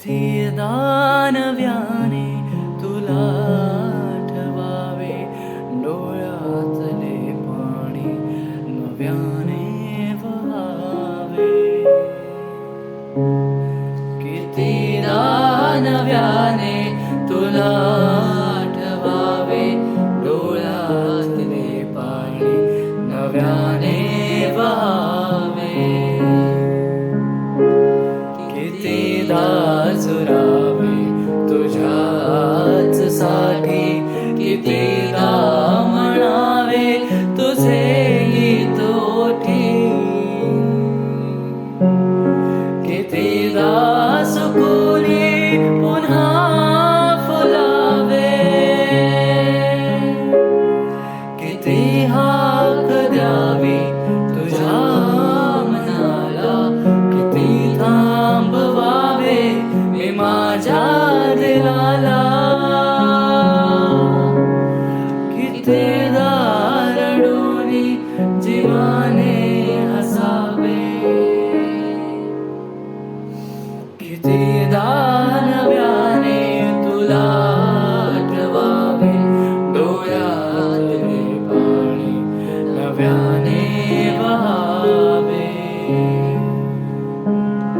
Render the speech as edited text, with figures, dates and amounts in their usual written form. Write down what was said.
कितीदा नव्याने तुला आठवावे, डोळ्यातले पाणी नव्याने वहावे. कितीदा नव्याने तुला आठवावे, डोळ्यातले पाणी नव्याने वहावे. कितीदा झुरावे तुझ्याच साठी, कितीदा म्हणावे तुझे गीत ओठी. कितीदा सुकुनी पुन्हा फुलावे, किती हाक द्यावी तुझ्या मनाला, किती थांबवावे मी माझ्या दिलाला. कितीदा रडूनी जीवाने हसावे, कितीदा नव्याने तुला आठवावे, डोळ्यातले पाणी नव्याने वहावे.